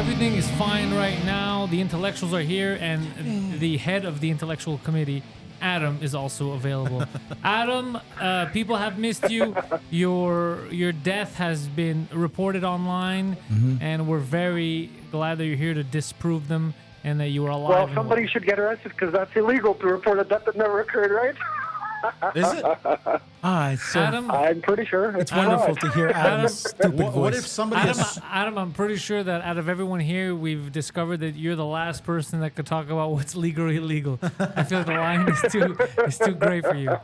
Everything is fine right now. The intellectuals are here, and the head of the intellectual committee, Adam, is also available. Adam, people have missed you. Your death has been reported online, and we're very glad that you're here to disprove them and that you are alive. Well, somebody should get arrested because that's illegal to report a death that never occurred, right? Is it? So Adam, I'm pretty sure. it's wonderful to hear Adam's stupid voice. What if somebody Adam, I'm pretty sure that out of everyone here, we've discovered that you're the last person that could talk about what's legal or illegal. I feel like the line is too great for you.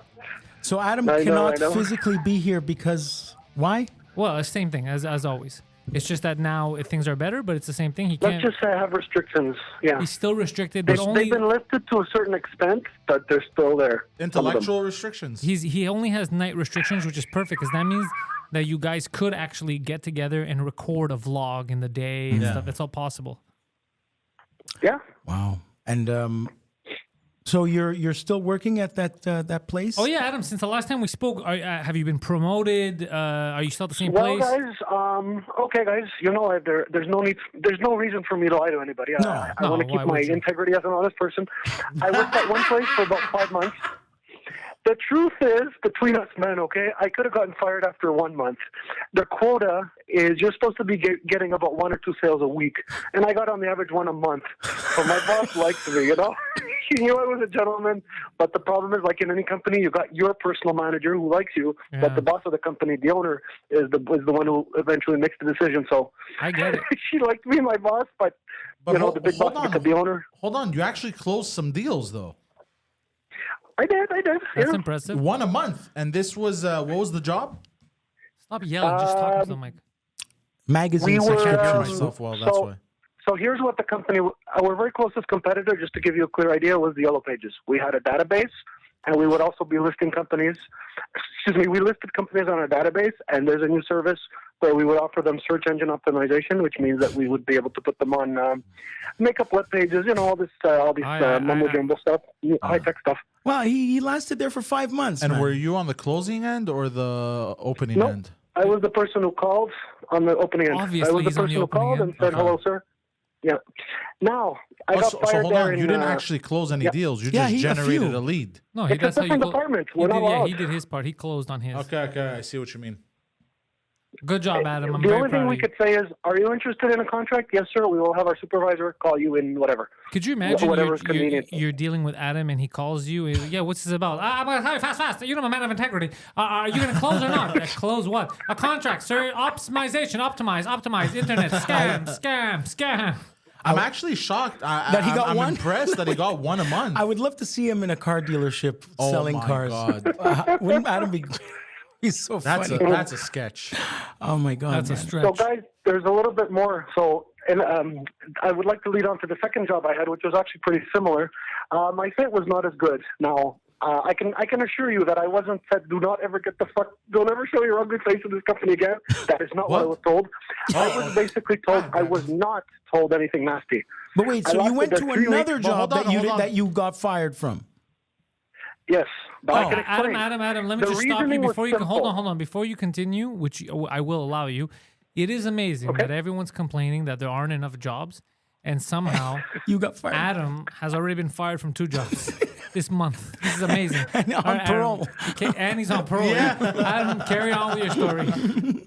So Adam I know. cannot physically be here because why? Well, it's the same thing as always. It's just that now things are better, but it's the same thing. He can't. Let's just say I have restrictions. Yeah. He's still restricted, but only They've been lifted to a certain extent, but they're still there. intellectual restrictions? he only has night restrictions, which is perfect because that means that you guys could actually get together and record a vlog in the day and stuff. It's all possible. Yeah. Wow. And so you're still working at that place? Oh yeah, Adam. Since the last time we spoke, have you been promoted? Are you still at the same Well, place? guys, okay, guys, there's no reason for me to lie to anybody. I want to why keep my would you? integrity as an honest person. I worked at one place for about 5 months. The truth is, between us men, okay, I could have gotten fired after 1 month. The quota is you're supposed to be getting about 1 or 2 sales a week, and I got on the average 1 a month. So my boss likes me, He knew I was a gentleman, but the problem is, like in any company, you got your personal manager who likes you, but the boss of the company, the owner, is the one who eventually makes the decision. So I get it. she liked me, my boss, but the big boss because the owner. Hold on. You actually closed some deals, though. I did. That's yeah. impressive. 1 a month. And this was, what was the job? Stop yelling. Just talk to the mic. Magazine We section. were, I myself well, that's why. So here's what the company, our very closest competitor, just to give you a clear idea, was the Yellow Pages. We had a database, and we would also be listing companies. We listed companies on our database, and there's a new service where we would offer them search engine optimization, which means that we would be able to put them on makeup web pages, all these mumbo jumbo stuff, high tech stuff. Well, he lasted there for 5 months. And man. were you on the closing end or the opening Nope. end? I was the person who called on the opening end. Obviously, I was the he's on the person who opening called end. and said, "Hello, sir." Yeah. Now I got So fired hold there. on. You didn't actually close any deals. You just he- a generated few. a lead. No, It's a that's how you different department. We're not allowed. he did his part. He closed on his. Okay. I see what you mean. Good job, Adam. I'm The very only proud thing of we you. could say is, "Are you interested in a contract?" Yes, sir. We will have our supervisor call you in whatever. Could you imagine Whatever's convenient. you're dealing with Adam and he calls you? And, yeah, what's this about? I'm going to tell you fast. You're a man of integrity. Are you going to close or not? Close what? A contract, sir. Optimization. Optimize. Internet. Scam. I'm actually shocked. That he got I'm one? impressed that he got 1 a month. I would love to see him in a car dealership Oh selling my cars. God. Wouldn't Adam be? He's so That's funny. that's a sketch. Oh my God. That's a man. stretch. So, guys, there's a little bit more. So, and I would like to lead on to the second job I had, which was actually pretty similar. My fit was not as good. Now, I can assure you that I wasn't said, "Do not ever get the fuck. Don't ever show your ugly face in this company again." That is not what I was told. I was basically told. I was not told anything nasty. But wait, I so you lasted went there to 3 another weeks. job Well, hold on. that you got fired from? Yes, but I can explain. Adam, let me The just stop you reasoning was before you can hold simple. on. Before you continue, which I will allow you, it is amazing that everyone's complaining that there aren't enough jobs, and somehow You got fired. Adam has already been fired from 2 jobs this month. This is amazing. And on All right, parole. Adam, and he's on parole. Adam, carry on with your story.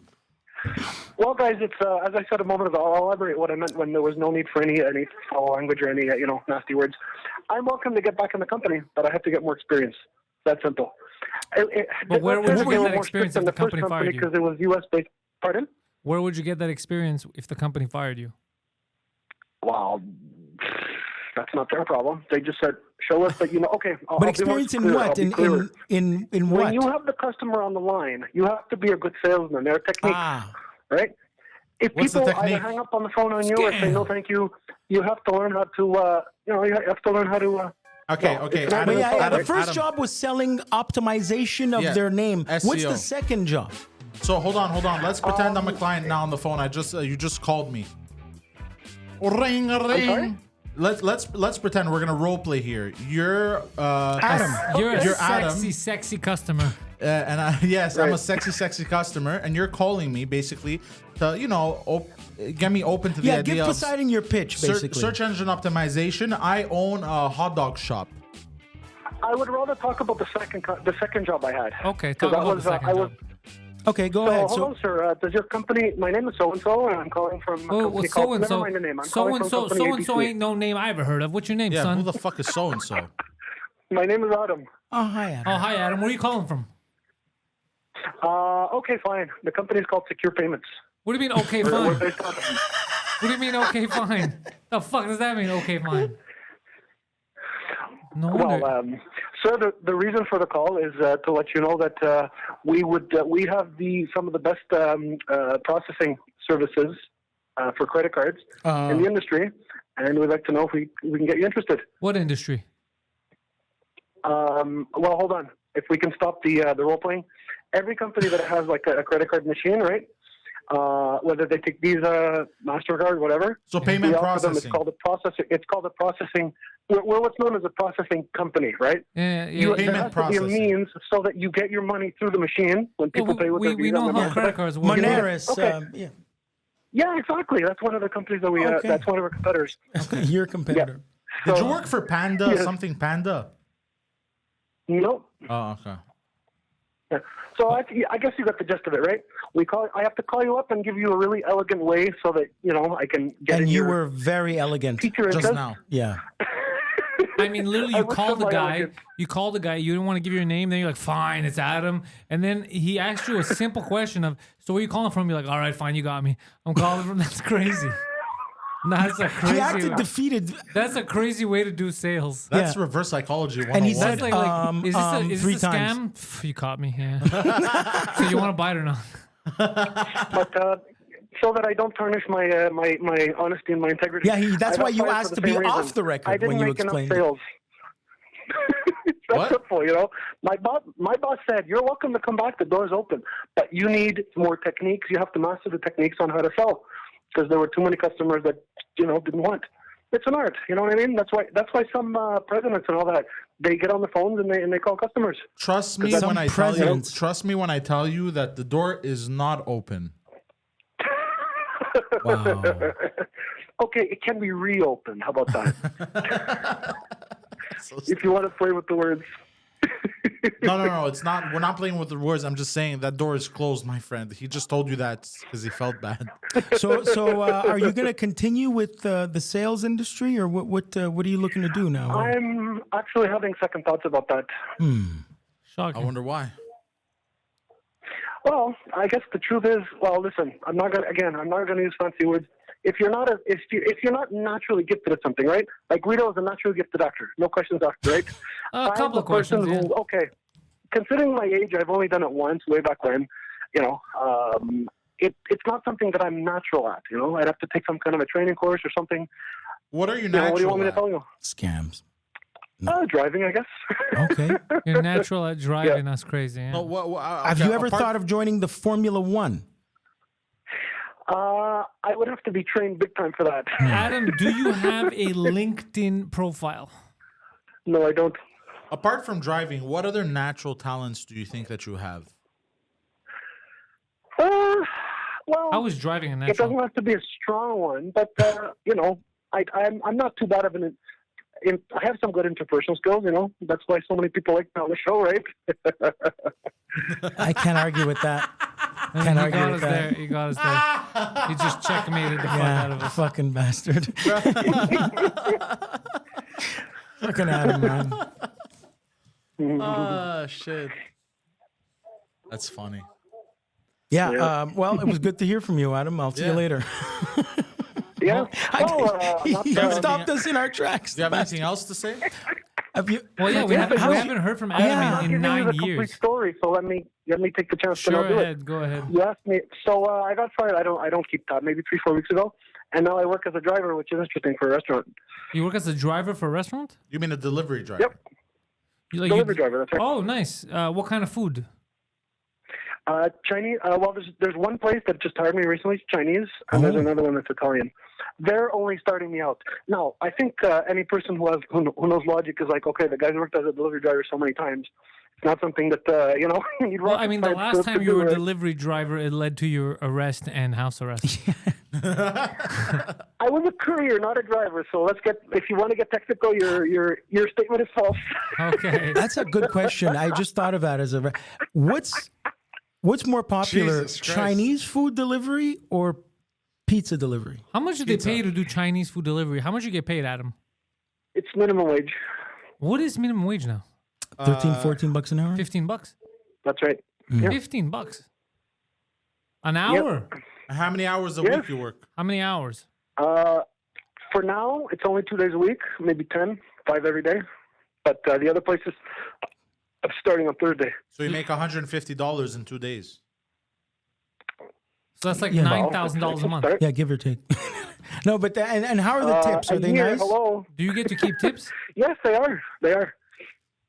Well, guys, it's as I said a moment ago. I'll elaborate what I meant when there was no need for any foul language or any nasty words. I'm welcome to get back in the company, but I have to get more experience. That's simple. But where would you get that experience if the first company fired you? Because it was U.S. based. Pardon? Where would you get that experience if the company fired you? Well, that's not their problem. They just said, "Show us that you know." Okay, But experience in what? In what? When you have the customer on the line, you have to be a good salesman. There are techniques, right? If What's the people either technique? hang up on the phone on you or say no, thank you, you have to learn how to. You have to learn how to. Okay. it's not But really yeah, the Adam, first job was selling optimization of their name. What's SEO. the second job? So hold on. Let's pretend I'm a client now on the phone. You just called me. Ring. sorry? let's pretend we're gonna role play here. You're Adam. You're a You're sexy, Adam. sexy customer. and I'm a Right. sexy customer, and you're calling me basically to get me open to the Yeah, idea give of Poseidon your pitch, basically. search engine optimization. I own a hot dog shop. I would rather talk about the second job I had. Okay, 'Cause talk that about was, the second I job. was, Okay, go So, ahead. hold on, sir. Does your company? My name is so and so, and I'm calling from a Oh, company well, called. so and Never so. mind the name. I'm So calling and from so. company So and so ABC. ain't no name I ever heard of. What's your name, Yeah, son? who the fuck is so and so? My name is Adam. Oh, hi, Adam. Oh, hi, Adam. Where are you calling from? Okay, fine. The company's called Secure Payments. What do you mean, okay, We're fine? based out What do you mean, okay, fine? The fuck does that mean, okay, fine? No wonder. Well, sir, the reason for the call is to let you know that we have some of the best processing services for credit cards in the industry, and we'd like to know if we can get you interested. What industry? Well, hold on. If we can stop the role playing, every company that has like a credit card machine, right? Whether they take Visa, MasterCard, whatever. So payment we offer them. It's processing. called a processing. It's called a processing. We're what's known as a processing company, right? Yeah, There Payment has to be a processing. means so that you get your money through the machine when people pay with their we Visa. know and how Mastercard. credit cards work. Moneris. Okay. Yeah. Yeah, exactly. That's one of the companies that we. Okay. That's one of our competitors. Your competitor. Did So- you work for Panda? Yes. Something Panda? Nope. Oh, okay. Yeah. So I guess you got the gist of it, right? I have to call you up and give you a really elegant way so that I can get. And in you your were very elegant. teacher Just interest. now. Yeah. I mean, literally, I you wish call the somebody guy. would- You call the guy. You didn't want to give your name. Then you're like, fine, it's Adam. And then he asked you a simple question of, so where are you calling from? You're like, all right, fine, you got me. I'm calling from. That's crazy. That's a He crazy. acted defeated. That's a crazy way to do sales. That's Yeah. reverse psychology 101. And he That's said, like is this three a scam? times. Pff, you caught me. Yeah. So you want to buy it or not? But so that I don't tarnish my my honesty and my integrity. Yeah, that's I why got you fired for asked the to be same off reason. the record I didn't when you make enough explained it. sales. That's What? simple, My boss said, "You're welcome to come back. The door's open, but you need more techniques. You have to master the techniques on how to sell, because there were too many customers that didn't want." It's an art, you know what I mean? That's why some presidents and all that, they get on the phones and they call customers. Trust me Some when I tell you. presidents- Trust me when I tell you that the door is not open. Wow. Okay, it can be reopened. How about that? If you want to play with the words. No. It's not. We're not playing with the words. I'm just saying that door is closed, my friend. He just told you that because he felt bad. So are you going to continue with the sales industry, or what are you looking to do now? I'm actually having second thoughts about that. I Shocking. wonder why. Well, I guess the truth is, listen, I'm not gonna use fancy words. If you're not naturally gifted at something, right? Like Guido is a naturally gifted actor, no questions asked, right? A couple I'm the of questions. person who, okay, considering my age, I've only done it once, way back when. It's not something that I'm natural at. I'd have to take some kind of a training course or something. What are you What natural do you want me to at? tell you? Scams. Driving, I guess. Okay. You're natural at driving. That's crazy. Yeah. No, Have you ever thought of joining the Formula One? I would have to be trained big time for that. Adam, do you have a LinkedIn profile? No, I don't. Apart from driving, what other natural talents do you think that you have? Well, How is driving a it doesn't natural? have to be a strong one, but I'm not too bad of an. I have some good interpersonal skills. That's why so many people like me on the show, right? I can't argue with that. You Can't got argue us with that. there. You got us there. You just checkmated the fuck out of Yeah, us. fucking bastard. Fucking Adam, man. Ah, shit. That's funny. Yeah. Well, it was good to hear from you, Adam. I'll see you Yeah. later. Yeah. You Not, stopped us in our tracks. Do you have anything else to say? Have you? Well, yeah, we haven't heard from Adam Yeah. in giving you 9 the complete years. story, so let me take the chance to Sure, now do ahead. it. Go ahead. You asked me. So I got fired. I don't keep tab. Maybe 3-4 weeks ago, and now I work as a driver, which is interesting for a restaurant. You work as a driver for a restaurant? You mean a delivery driver? Yep. You, Delivery driver. That's right. Oh, nice. What kind of food? Chinese. Well, there's one place that just hired me recently. It's Chinese, and there's another one that's Italian. They're only starting me out. Now, I think any person who knows logic is like, okay, the guy's worked as a delivery driver so many times. It's not something that you'd Well, I mean, the last time you were a right? delivery driver, it led to your arrest and house arrest. I was a courier, not a driver. So if you want to get technical, your statement is false. Okay. That's a good question. I just thought of that what's more popular, Jesus Christ. Chinese food delivery or pizza delivery? How much do they pay you to do Chinese food delivery? How much you get paid, Adam? It's minimum wage. What is minimum wage now? 13, 14 bucks an hour? $15. That's right. Yeah. $15 an hour. How many hours a Yes. week you work? How many hours? For now, it's only 2 days a week, maybe 10, 5 every day. But the other places, I'm starting on Thursday. So you make $150 in 2 days. So that's like Yeah. $9,000 a month. Start. Yeah, give or take. No, but and how are the tips? Are A they year, nice? Hello. Do you get to keep tips? Yes, they are. They are.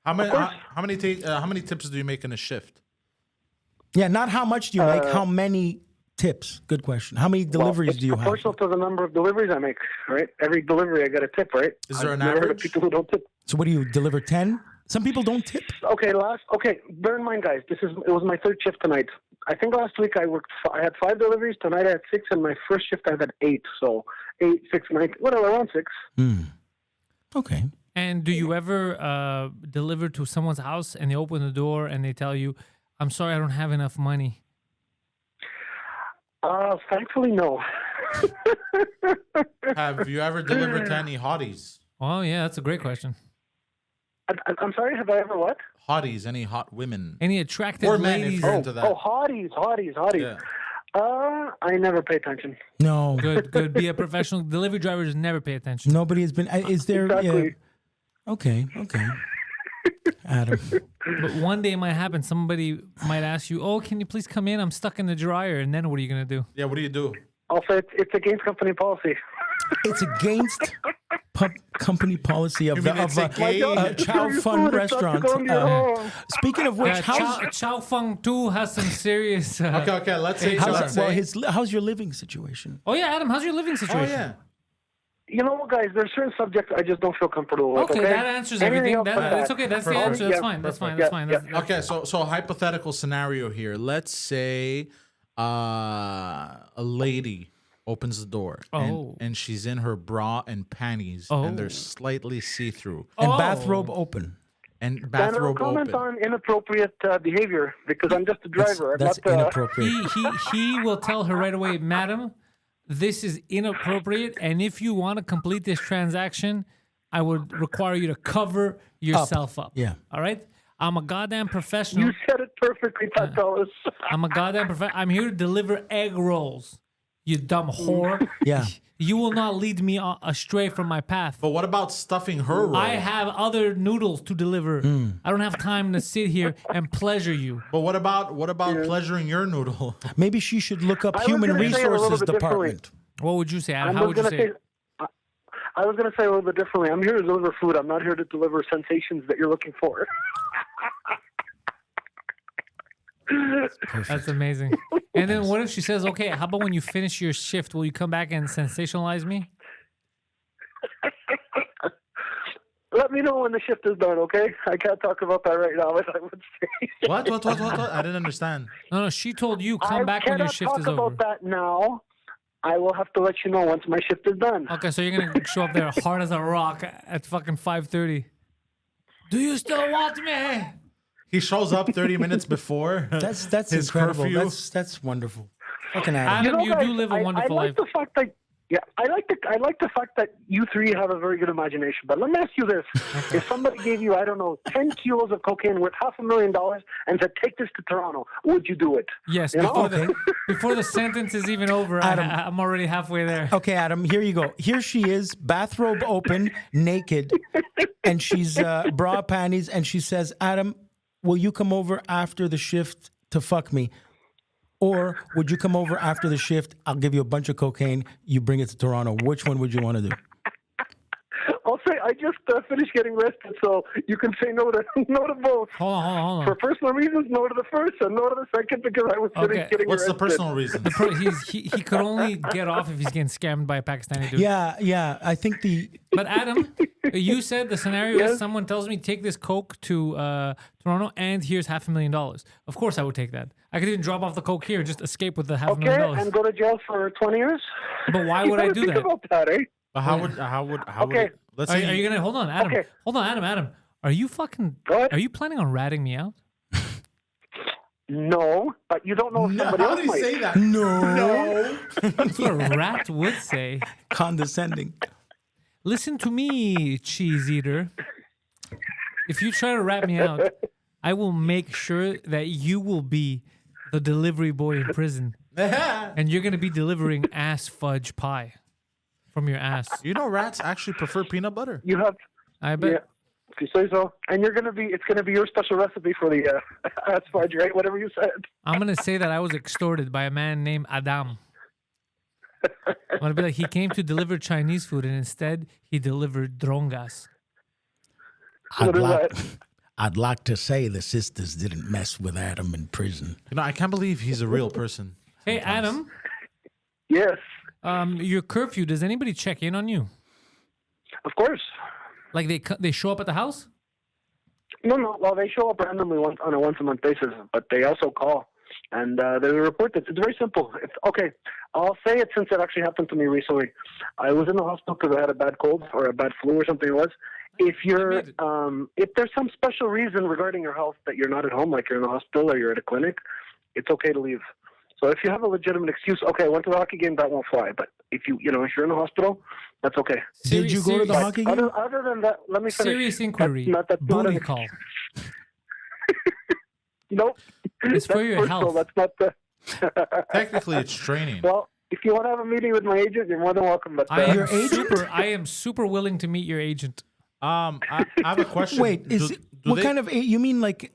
How many? course. How many tips do you make in a shift? Yeah, not how much do you make, how many tips? Good question. How many deliveries do you have? Proportional to the number of deliveries I make, right? Every delivery I get a tip, right? Is there an I've never heard of average? people who don't tip. So what do you deliver 10? Some people don't tip. Okay, bear in mind, guys, it was my third shift tonight. I think last week I had 5 deliveries. Tonight I had 6, and my first shift I had 8. So 8, 6, 9, whatever, around 6. Okay. And do you ever deliver to someone's house and they open the door and they tell you, I'm sorry, I don't have enough money? Thankfully, no. Have you ever delivered to any hotties? Oh, yeah, that's a great question. I'm sorry, have I ever what? Hotties, any hot women? Any attractive Or men, if ladies? you're into that. Oh, hotties. Yeah. I never pay attention. No. Good. Be a professional. Delivery drivers never pay attention. Nobody has been. Is there? Exactly. Okay. Adam. But one day it might happen. Somebody might ask you, oh, can you please come in? I'm stuck in the dryer. And then what are you going to do? Yeah, what do you do? Also, it's against company policy. It's against company policy of mean it's Chow Fun restaurant. Speaking of which, Chow Fung 2 has some serious... Okay, let's say. how's your living situation? Oh, yeah, Adam, how's your living situation? Oh, yeah. You know what, guys? There's certain subjects I just don't feel comfortable with. Okay, that answers Anything everything. else but That's that. okay. That's the Perfect. answer. That's Yeah, fine. That's fine. perfect. That's fine. Yeah, That's- Okay, so hypothetical scenario here. Let's say a lady opens the door and she's in her bra and panties and they're slightly see-through And bathrobe open. and Then I'll bathrobe comment open. on inappropriate behavior because I'm just a driver. That's I'm not, inappropriate. He will tell her right away, madam, this is inappropriate. And if you want to complete this transaction, I would require you to cover yourself up. Yeah. All right? I'm a goddamn professional. You said it perfectly, Pantelis. I'm a goddamn professional. I'm here to deliver egg rolls, you dumb whore. Yeah. You will not lead me astray from my path. But what about stuffing her roll? I have other noodles to deliver. I don't have time to sit here and pleasure you. But what about pleasuring your noodle? Maybe she should look up I was human gonna say it a little resources bit differently. department. What would you say, Adam? I How was would you gonna say? I was going to say a little bit differently. I'm here to deliver food. I'm not here to deliver sensations that you're looking for. That's amazing. And then what if she says, okay, how about when you finish your shift, will you come back and sensationalize me? Let me know when the shift is done, okay? I can't talk about that right now, as I would say. What? I didn't understand. No, she told you come I back when your cannot shift talk is about over. that now. I will have to let you know once my shift is done. Okay, so you're going to show up there hard as a rock at fucking 5:30. Do you still want me? He shows up 30 minutes before. That's his incredible. curfew. That's wonderful. Fucking Adam. Adam, you guys, do live a wonderful I like life. the fact that I like the fact that you three have a very good imagination. But let me ask you this: if somebody gave you, I don't know, 10 kilos of cocaine worth $500,000 and said, "Take this to Toronto," would you do it? Yes, You know? before the sentence is even over, I'm already halfway there. Okay, Adam, here you go. Here she is, bathrobe open, naked, and she's bra panties, and she says, Adam, will you come over after the shift to fuck me? Or would you come over after the shift? I'll give you a bunch of cocaine. You bring it to Toronto. Which one would you want to do? I'll say I just finished getting arrested, so you can say no to both. Hold on. For personal reasons, no to the first, and no to the second because I was getting What's arrested. the personal reason? He could only get off if he's getting scammed by a Pakistani dude. Yeah. I think But Adam, you said the scenario is someone tells me take this coke to Toronto and here's $500,000. Of course, I would take that. I could even drop off the coke here, just escape with the $500,000. Okay, and go to jail for 20 years. But why would I do think that? about that, eh? But how would it, let's Are say you gonna hold on, Adam? Okay. Hold on, Adam. Are you fucking? What? Are you planning on ratting me out? No, but you don't know if somebody how else did he might. say that? no. That's what a rat would say. Condescending. Listen to me, cheese eater. If you try to rat me out, I will make sure that you will be the delivery boy in prison, and you're gonna be delivering ass fudge pie from your ass. You know, rats actually prefer peanut butter. You have. I bet. Yeah, if you say so. And it's gonna be your special recipe for the ass fudge, right? Whatever you said. I'm gonna say that I was extorted by a man named Adam. I'm gonna be like, he came to deliver Chinese food, and instead he delivered drongas. I'd like to say the sisters didn't mess with Adam in prison. You know, I can't believe he's a real person. Hey, Adam. Yes, Your curfew. Does anybody check in on you? of course. Like they show up at the house? No. Well, they show up randomly on a once-a-month basis, but they also call. And they report that. It's very simple. Okay, I'll say it since it actually happened to me recently. I was in the hospital because I had a bad cold or a bad flu or something it was. If there's some special reason regarding your health that you're not at home, like you're in the hospital or you're at a clinic, it's okay to leave. So if you have a legitimate excuse, okay, I went to the hockey game, that won't fly. But if you're in the hospital, that's okay. Did you go to the hockey game? Other than that, let me finish. Serious inquiry. That's not Booty an call. Nope. It's for your personal. health. That's not the. Technically, it's training. Well, if you want to have a meeting with my agent, you're more than welcome. But I Your am super willing to meet your agent. I have a question. Wait, what kind of you mean like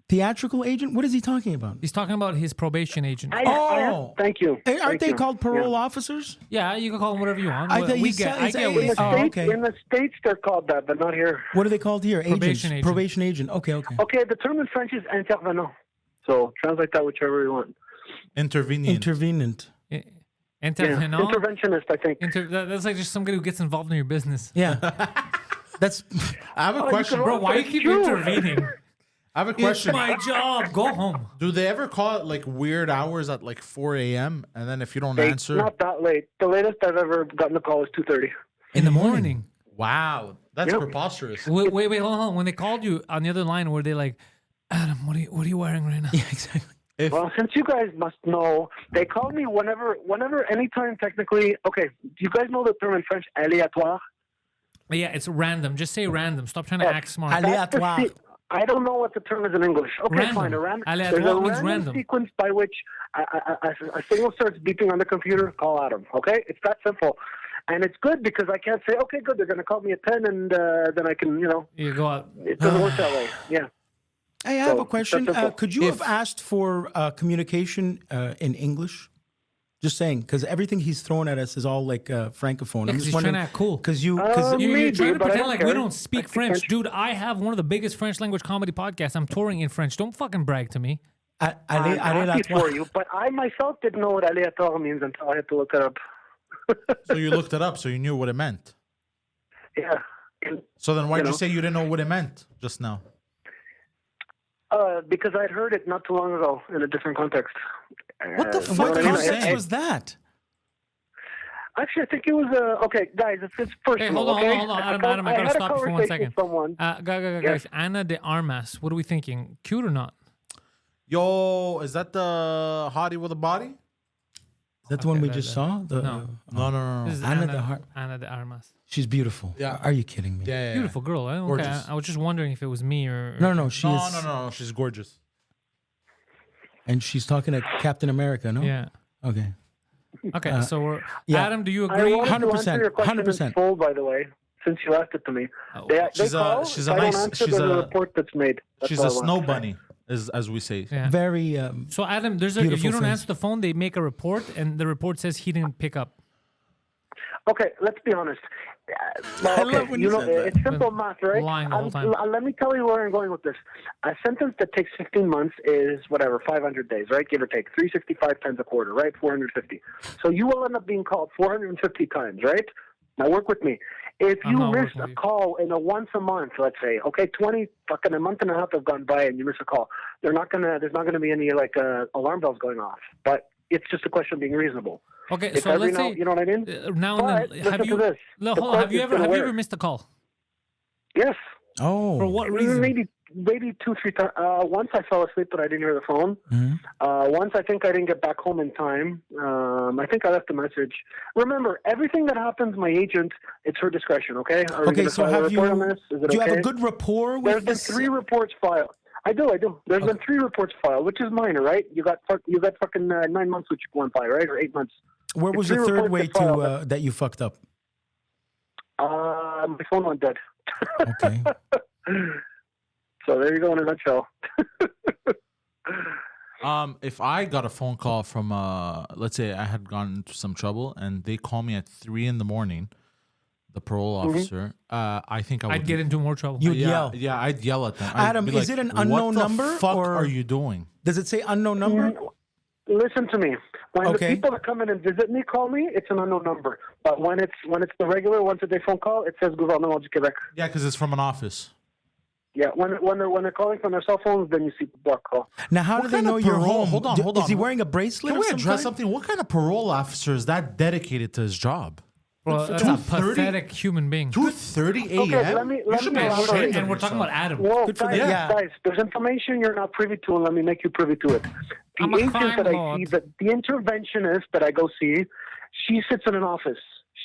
theatrical agent? What is he talking about? He's talking about his probation agent. Thank you. Hey, aren't Thank they you. called parole Yeah. officers? Yeah, you can call him whatever you want. I thought We you get- said I it's get a- what he's Oh, saying. okay. In the States, they're called that, but not here. What are they called here? Probation agent. Probation agent. Okay. Okay, the term in French is intervenant. So translate that whichever you want. Intervenient. Intervenant. Yeah. Intervenant. Interventionist, I think. That's like just somebody who gets involved in your business. Yeah. That's I have a question. Bro, why you keep True. intervening? I have a question. It's my job. Go home. Do they ever call it like weird hours at like 4 a.m. and then if you don't answer? Not that late. The latest I've ever gotten a call is 2:30. In the morning. Wow, that's Yep. preposterous. Wait, hold on. When they called you on the other line, were they like, Adam, what are you wearing right now? yeah, exactly. Well, since you guys must know, they call me whenever, anytime technically. Okay, do you guys know the term in French, aléatoire? Yeah, it's random. Just say random. Stop trying to act smart. Aléatoire. I don't know what the term is in English. Okay, Random. fine. Aléatoire There's a means random random. sequence by which a signal starts beeping on the computer. Call Adam. Okay, it's that simple, and it's good because I can't say, okay, good, they're going to call me at 10, and then I can, You go out. it doesn't work that way. Yeah. Hey, I have So, a question. that's simple. Could you have asked for communication in English? Just saying, because everything he's throwing at us is all like francophone. Yeah, 'cause he's trying to act cool. Because you, You're Maybe, trying to but I pretend don't like we care. don't speak I speak French. French. Dude, I have one of the biggest French language comedy podcasts. I'm touring in French. Don't fucking brag to me. I'm happy for you, but I myself didn't know what aléatoire means until I had to look it up. So you looked it up, so you knew what it meant. Yeah. And, So then why'd you know. say you didn't know what it meant just now? because I'd heard it not too long ago in a different context. What the You know fuck what I mean? context was that? Actually, I think it was okay, guys. It's personal. Hey, hold on, okay? hold on. Adam, I gotta had a stop you for 1 conversation second. with someone. Guys, Yes. Ana de Armas. What are we thinking? Cute or not? Yo, is that the hottie with a body? Is that the one we that- just that- saw? The, No. No. This is Ana Ana, de Har- Ana de Armas. she's beautiful. Yeah. Are you kidding me? Yeah. Beautiful girl. Okay. Gorgeous. I was just wondering if it was me or. No, she is. No. She's gorgeous. And she's talking to Captain America, no? Yeah. Okay. Okay, so we're. yeah. Adam, do you I agree? wanted to 100%, answer your question 100%. in full, by the way, since you asked it to me. Oh. They She's a- call, she's if a I don't nice- answer, she's there's a a- report that's made. That's She's all a I want. snow bunny, as we say. Yeah. Very. So Adam, if Beautiful you don't face. answer the phone, they make a report, and the report says he didn't pick up. Okay, let's be honest. I love when you said that. It's simple math, right? Lying the whole time. Let me tell you where I'm going with this. A sentence that takes 15 months is whatever, 500 days, right? Give or take. 365 times a quarter, right? 450. So you will end up being called 450 times, right? Now work with me. If you miss a call in a once a month, let's say, okay, a month and a half have gone by and you miss a call, there's not gonna be any alarm bells going off. But it's just a question of being reasonable. Okay, it's so let's say you know what I mean. Now and then, have you ever missed a call? Yes. Oh, for what reason? Maybe 2-3 times. Once I fell asleep, but I didn't hear the phone. Mm-hmm. Once I think I didn't get back home in time. I think I left a message. Remember, everything that happens, my agent, it's her discretion. Okay. Okay. So do you have a good rapport with There's been 3 reports filed. I do. There's been 3 reports filed, which is minor, right? You got fucking 9 months, which went by, right, or 8 months. Where was the third way that you fucked up? My phone went dead. Okay. So there you go in a nutshell. If I got a phone call from, let's say I had gotten into some trouble and they call me at 3 a.m, the parole officer, I think I'd get into more trouble. You'd yell. Yeah, I'd yell at them. Adam, is it an unknown number? What the fuck or are you doing? Does it say unknown number? Listen to me. When the people that come in and visit me call me, it's an unknown number. But when it's the regular once-a-day phone call, it says Gouvernement du Québec. Yeah, because it's from an office. Yeah, when they're calling from their cell phones, then you see block call. Now, how do they know you're home? Hold on. Is he wearing a bracelet? Can we address something? What kind of parole officer is that dedicated to his job? Well, that's a pathetic human being. 2:30 a.m. Okay, let me and we're talking about Adam. Well, guys, there's information you're not privy to, and let me make you privy to it. The agent that I see, the interventionist that I go see, she sits in an office.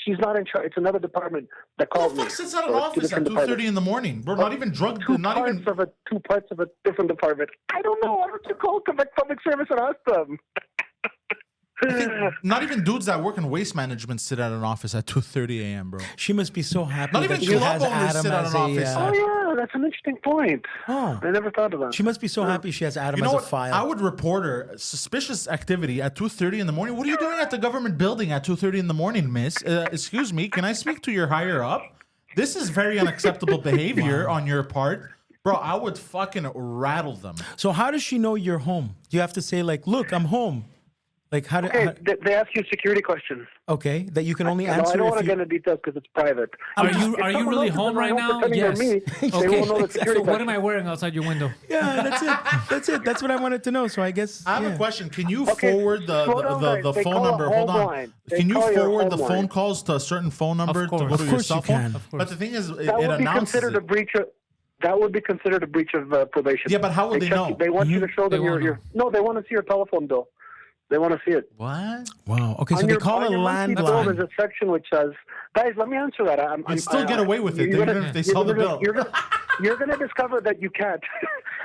She's not in charge. It's another department that calls me. Who the fuck sits at an office at 2:30 in the morning? Bro, not even drug. Two parts of a different department. I don't know. Why don't you call Quebec Public Service and ask them? I think not even dudes that work in waste management sit at an office at 2:30 a.m., bro. She must be so happy Not even that she has club owners Adam sit at as an office. Oh, yeah, that's an interesting point. Oh. I never thought of that. She must be so happy she has Adam You know as a what? file. I would report her suspicious activity at 2:30 in the morning. What are you doing at the government building at 2:30 in the morning, miss? Excuse me, can I speak to your higher up? This is very unacceptable behavior on your part. Bro, I would fucking rattle them. So how does she know you're home? Do you have to say, like, look, I'm home? Like, how do they ask you security questions? Okay, that you can only answer. I don't want to get into details because it's private. Are you really home right now? Yes. So what am I wearing outside your window? Yeah, that's it. That's it. That's what I wanted to know. So I guess I have a question. Can you forward the phone number? Hold on. Can you forward the phone calls to a certain phone number to go to your cell phone? But the thing is, it announces it. That would be considered a breach of probation. Yeah, but how would they know? They want you to show them your. No, they want to see your telephone bill. They want to see it. What? Wow. Okay, so they call it a landline. There's a section which says, guys, let me answer that. You still get away with it, even if they saw the bill. You're going to discover that you can't.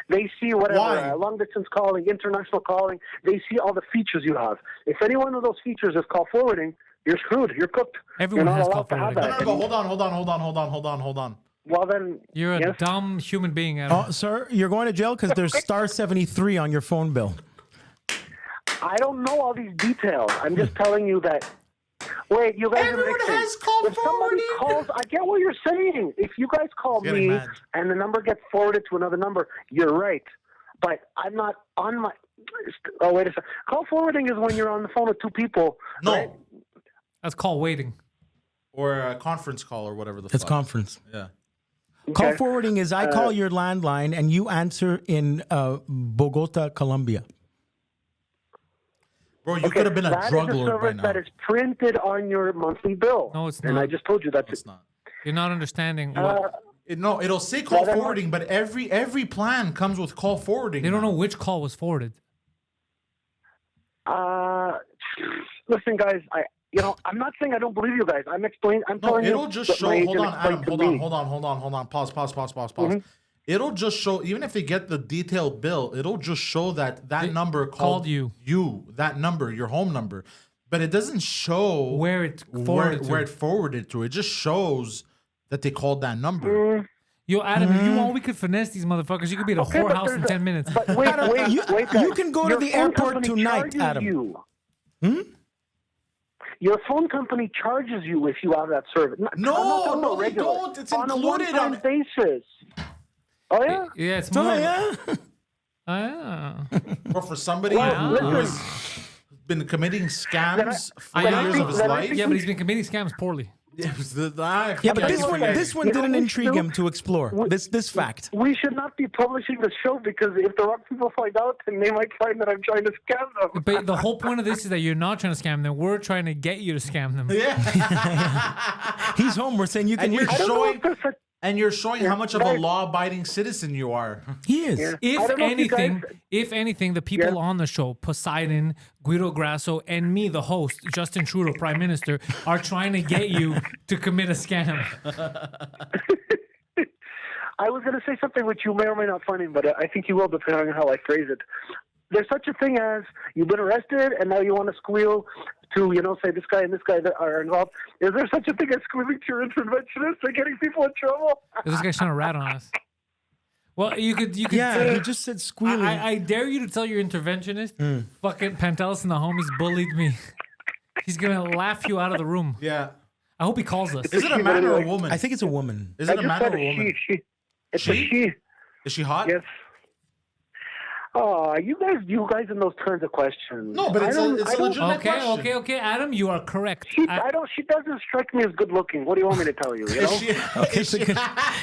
They see whatever, long distance calling, international calling. They see all the features you have. If any one of those features is call forwarding, you're screwed. You're cooked. Everyone has call forwarding. No, hold on. Well, then. You're a dumb human being, Adam. Oh, sir, you're going to jail because there's star 73 on your phone bill. I don't know all these details. I'm just telling you that. Wait, you guys Everyone are mixing. has call if somebody calls, I get what you're saying. If you guys call me and the number gets forwarded to another number, you're right. But I'm not on my. Oh, wait a second. Call forwarding is when you're on the phone with 2 people. No. Right? That's call waiting. Or a conference call or whatever the fuck. It's conference. Yeah. Okay. Call forwarding is I call your landline and you answer in Bogota, Colombia. Bro, you could have been a drug lord by now. That is printed on your monthly bill. No, it's not. And I just told you it's not. You're not understanding. It'll say call forwarding, but every plan comes with call forwarding. They don't know which call was forwarded. Listen, guys, I'm not saying I don't believe you guys. I'm telling you. It'll just show. Hold on, Adam. Hold on. Pause. Mm-hmm. It'll just show, even if they get the detailed bill, it'll just show that number called you. That number, your home number. But it doesn't show where it forwarded to. It just shows that they called that number. Yo, Adam, if you want, we could finesse these motherfuckers. You could be at a whorehouse in 10 minutes. But wait, you can go to the airport tonight, Adam. Your phone company charges you if you have that service. No, they don't. It's on included a one-time basis. Oh yeah. Yeah, it's more. Oh, yeah? Oh, yeah. Or for somebody who has been committing scams for years of his life. Yeah, but he's been committing scams poorly. Yeah, but this one didn't intrigue him to explore this fact. We should not be publishing the show because if the wrong people find out, then they might find that I'm trying to scam them. But the whole point of this is that you're not trying to scam them. We're trying to get you to scam them. Yeah. He's home. We're saying you can. And you're showing how much of a law-abiding citizen you are. He is. Yeah. If anything, the people on the show, Poseidon, Guido Grasso, and me, the host, Justin Trudeau, Prime Minister, are trying to get you to commit a scam. I was going to say something which you may or may not find, but I think you will, depending on how I phrase it. There's such a thing as you've been arrested and now you want to squeal to, say this guy and this guy that are involved. Is there such a thing as squealing to your interventionist or getting people in trouble? This guy's trying to rat on us. Well, you could. Yeah, he just said squealing. I dare you to tell your interventionist, fucking Pantelis and the homies bullied me. He's gonna laugh you out of the room. Yeah. I hope he calls us. Is it a man or a woman? I think it's a woman. Is it a man or a woman? It's a she. Is she hot? Yes. Oh, you guys in those kinds of questions. No, but it's a legitimate question. Okay, Adam, you are correct. She doesn't strike me as good looking. What do you want me to tell you?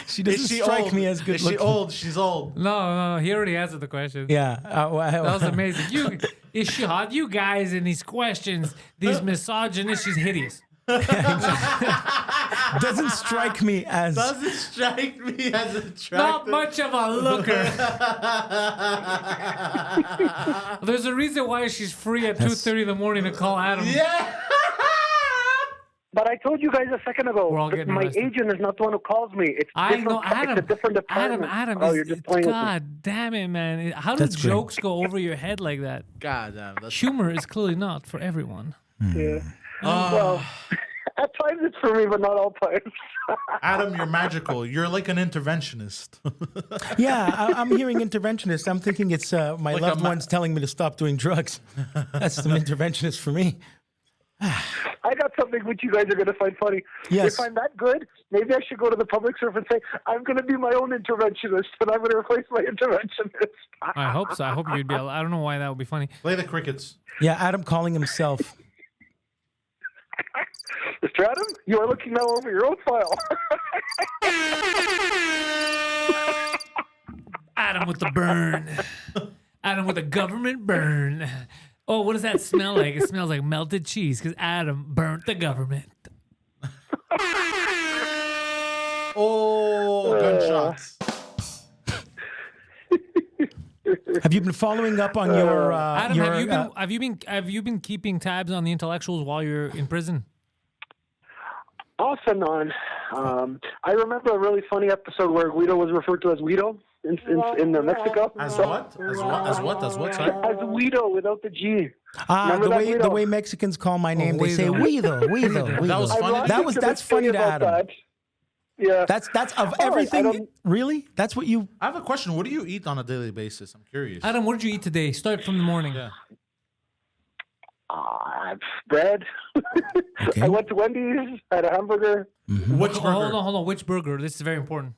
She doesn't strike me as good looking. Is she old? She's old. No, he already answered the question. Yeah. That was amazing. Is she hot? You guys in these questions, these misogynists, she's hideous. Doesn't strike me as attractive. Not much of a looker. There's a reason why she's free at 2:30 in the morning to call Adam. Yeah. But I told you guys a second ago, We're all getting my arrested. agent is not the one who calls me. It's I know, Adam. It's a different department. Adam. Oh, you're just playing with me. God damn it, man! How do That's great. jokes go over your head like that? God damn. That's Humor is clearly not for everyone. Yeah. Well, at times it's for me, but not all times. Adam, you're magical. You're like an interventionist. Yeah, I'm hearing interventionist. I'm thinking it's my Like loved ones telling me to stop doing drugs. That's some interventionist for me. I got something which you guys are going to find funny. Yes. If I'm that good, maybe I should go to the public service and say, I'm going to be my own interventionist, and I'm going to replace my interventionist. I hope so. I hope you'd be. I don't know why that would be funny. Play the crickets. Yeah, Adam calling himself. Mr. Adam, you are looking now over your own file. Adam with the burn. Adam with a government burn. Oh, what does that smell like? It smells like melted cheese because Adam burnt the government. Oh, gunshots. Have you been following up on your? Adam, your, have you been keeping tabs on the intellectuals while you're in prison? Off and on. I remember a really funny episode where Guido was referred to as Guido in Mexico. As what? As what? Sorry? As Guido without the G. The way Mexicans call my name, they say Guido. That was funny. That's funny to Adam. That. Yeah. That's of everything. Really? That's what you. I have a question. What do you eat on a daily basis? I'm curious. Adam, what did you eat today? Start from the morning. Yeah. Bread. Okay. I went to Wendy's, had a hamburger. Mm-hmm. Which burger? Hold on. Which burger? This is very important.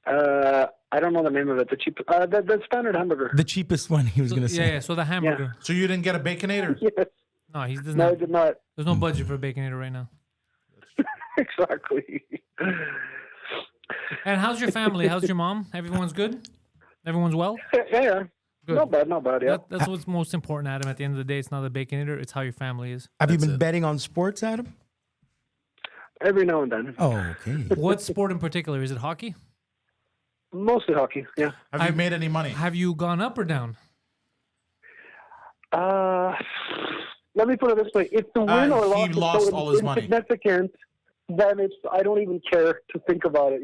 I don't know the name of it. The standard hamburger. The cheapest one he was going to say. Yeah. So the hamburger. So you didn't get a Baconator? Yes. No, he does No, I not. did not. There's no budget for a Baconator right now. Exactly. And how's your family? How's your mom? Everyone's good? Everyone's well? Yeah. Good. Not bad, yeah. That's what's most important, Adam. At the end of the day, it's not the Baconator, it's how your family is. Have you been betting on sports, Adam? Every now and then. Oh, okay. What sport in particular? Is it hockey? Mostly hockey, yeah. Have you made any money? Have you gone up or down? Let me put it this way. If the win or loss he is lost so all his money. insignificant, then I don't even care to think about it,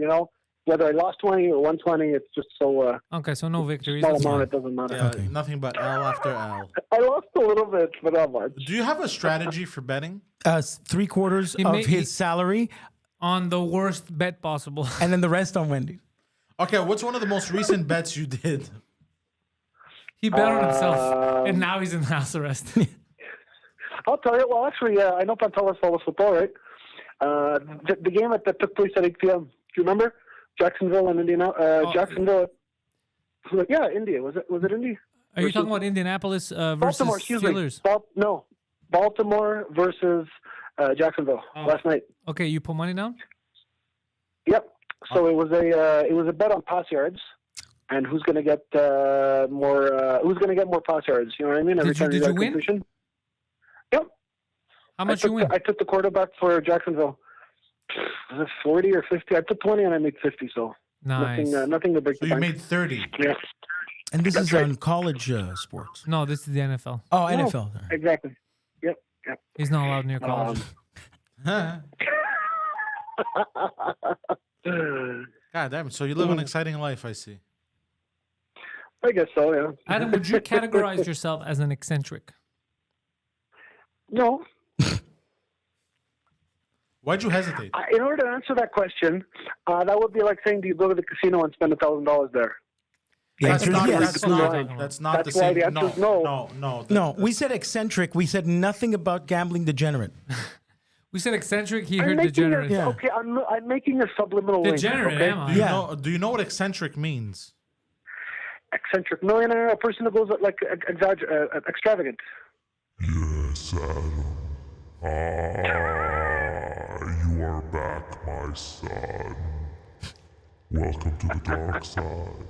Whether I lost 20 or 120, it's just so... Okay, so no victories. small That's amount, fine. it doesn't matter. Yeah, Okay. nothing but L after L. I lost a little bit, but not much. Do you have a strategy for betting? 3/4 of his salary, On the worst bet possible. and then the rest on Wendy's. Okay, what's one of the most recent bets you did? He bet on himself, and now he's in house arrest. I'll tell you. Well, actually, I know Pantelis follows football, right? The game that took place at 8 p.m. Do you remember? Jacksonville and Indiana. Jacksonville. Yeah, India. Was it Indy? Are you talking about Indianapolis versus Baltimore? Steelers? No, Baltimore versus Jacksonville last night. Okay, you put money down? Yep. So it was a bet on pass yards, and who's going to get more pass yards? You know what I mean? Did you win? Completion. Yep. How much you win? I took the quarterback for Jacksonville. Was it 40 or 50? I put 20 and I made 50. So nice. Nothing to break. So you made 30. Yeah. And this is on college sports. No, this is the NFL. Oh, NFL. Exactly. Yep. He's not allowed near college. God damn. So you live an exciting life, I see. I guess so, yeah. Adam, would you categorize yourself as an eccentric? No. Why'd you hesitate? In order to answer that question, that would be like saying, do you go to the casino and spend $1,000 there? That's not why the same. The answer is no. No, we said eccentric. We said nothing about gambling degenerate. We said eccentric. He heard degenerate. Okay, I'm making a subliminal degenerate, link. Okay? Am I? Do you know what eccentric means? Eccentric millionaire, a person that goes like extravagant. Yes, Adam. You are back, my son. Welcome to the dark side.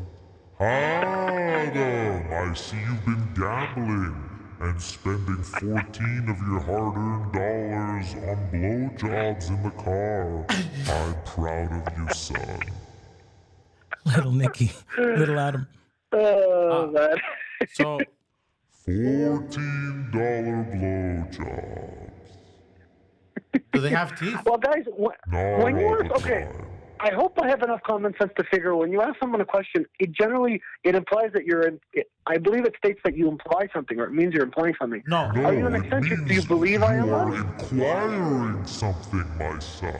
Adam, I see you've been gambling and spending 14 of your hard-earned dollars on blowjobs in the car. I'm proud of you, son. Little Nicky, little Adam. Man. So $14 blowjobs. do they have teeth? Well, guys, when you all ask, the okay, time. I hope I have enough common sense to figure when you ask someone a question, it implies that you're in. I believe it states that you imply something, or it means you're implying something. No. Are you an eccentric? Do you means believe I am you are one? inquiring something, my son.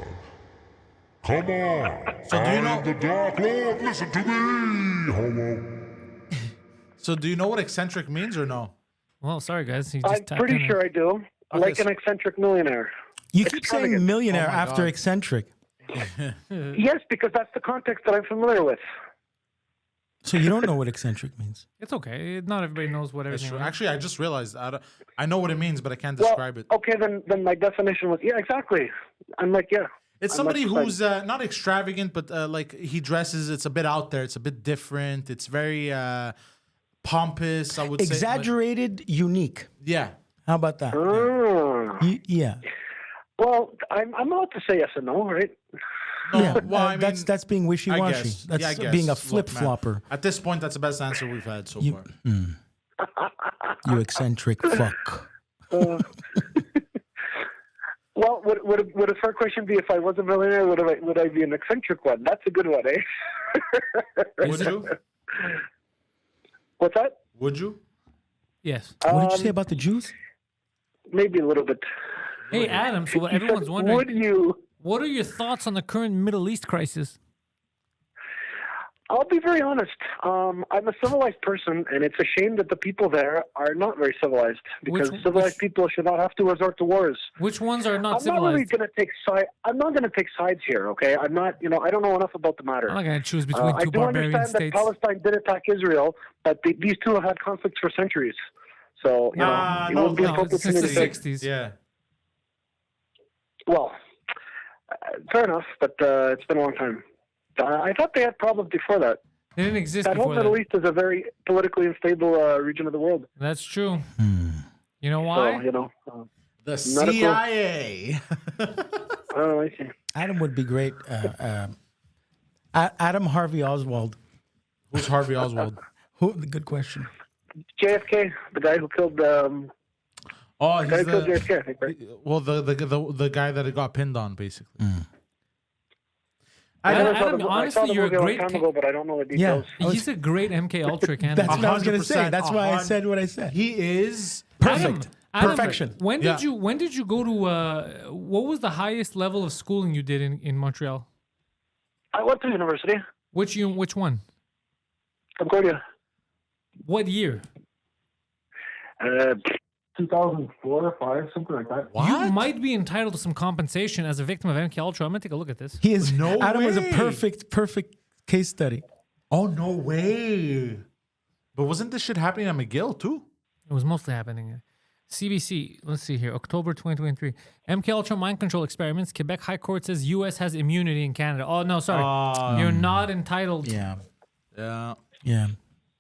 Come on. So do you know? The Dark Lord, listen to me, homo. So do you know what eccentric means or no? Well, sorry, guys. He just I'm tapped pretty in sure I do. Like an eccentric millionaire. You keep saying Extravagant. millionaire Oh my after God. eccentric. Yes, because that's the context that I'm familiar with. So you don't know what eccentric means. It's okay. Not everybody knows what That's everything true. means. Actually, I just realized I know what it means, but I can't describe it. Okay, then my definition was, yeah, exactly. I'm like, yeah. It's somebody who's not extravagant, but like he dresses. It's a bit out there. It's a bit different. It's very pompous. I would say. Exaggerated, unique. Yeah. How about that? Yeah. Well, I'm allowed to say yes or no, right? No, Yeah, well, I mean, that's being I wishy-washy. guess. That's Yeah, I guess. being a Look, flip-flopper. man, at this point, that's the best answer we've had so far. You eccentric fuck. Well, would a fair question be if I was a millionaire, would I be an eccentric one? That's a good one, eh? Would you? What's that? Would you? Yes. What did you say about the Jews? Maybe a little bit. Hey, Adam. So You everyone's said, wondering, would you? what are your thoughts on the current Middle East crisis? I'll be very honest. I'm a civilized person, and it's a shame that the people there are not very civilized, because civilized people should not have to resort to wars. Which ones are not I'm civilized? not really going to take side. I'm not going to take sides here. Okay, I'm not. I don't know enough about the matter. I'm not going to choose between I two do barbarian understand states. that Palestine did attack Israel, but these two have had conflicts for centuries. So it wouldn't be appropriate for since me the to say. 60s. Yeah. Well, fair enough, but it's been a long time. I thought they had problems before that. They didn't exist That whole before Middle that. East is a very politically unstable region of the world. That's true. You know So, why? The Not a clue. CIA. Oh, I see. Adam would be great. Adam Harvey Oswald. Who's Harvey Oswald? Good question. JFK, the guy who killed. Oh, he's The guy who killed JFK, I think, right? well, the guy that it got pinned on, basically. Adam, I saw honestly, the you're a movie a long great. time ago, but I don't know the details. He's a great MK Ultra candidate. That's what I was going to say. 100%, That's why I said what I said. He is Perfect. Adam, Perfection. When Yeah. did you go to? What was the highest level of schooling you did in Montreal? I went to university. Which one? Concordia. What year? 2004 or 5, something like that. What? You might be entitled to some compensation as a victim of MK Ultra. I'm gonna take a look at this. He is No Adam is a way. perfect case study. Oh, no way. But wasn't this shit happening at McGill, too? It was mostly happening. CBC, let's see here, October 2023. MK Ultra mind control experiments. Quebec High Court says U.S. has immunity in Canada. Oh, no, sorry. You're not entitled. Yeah. Yeah. Yeah.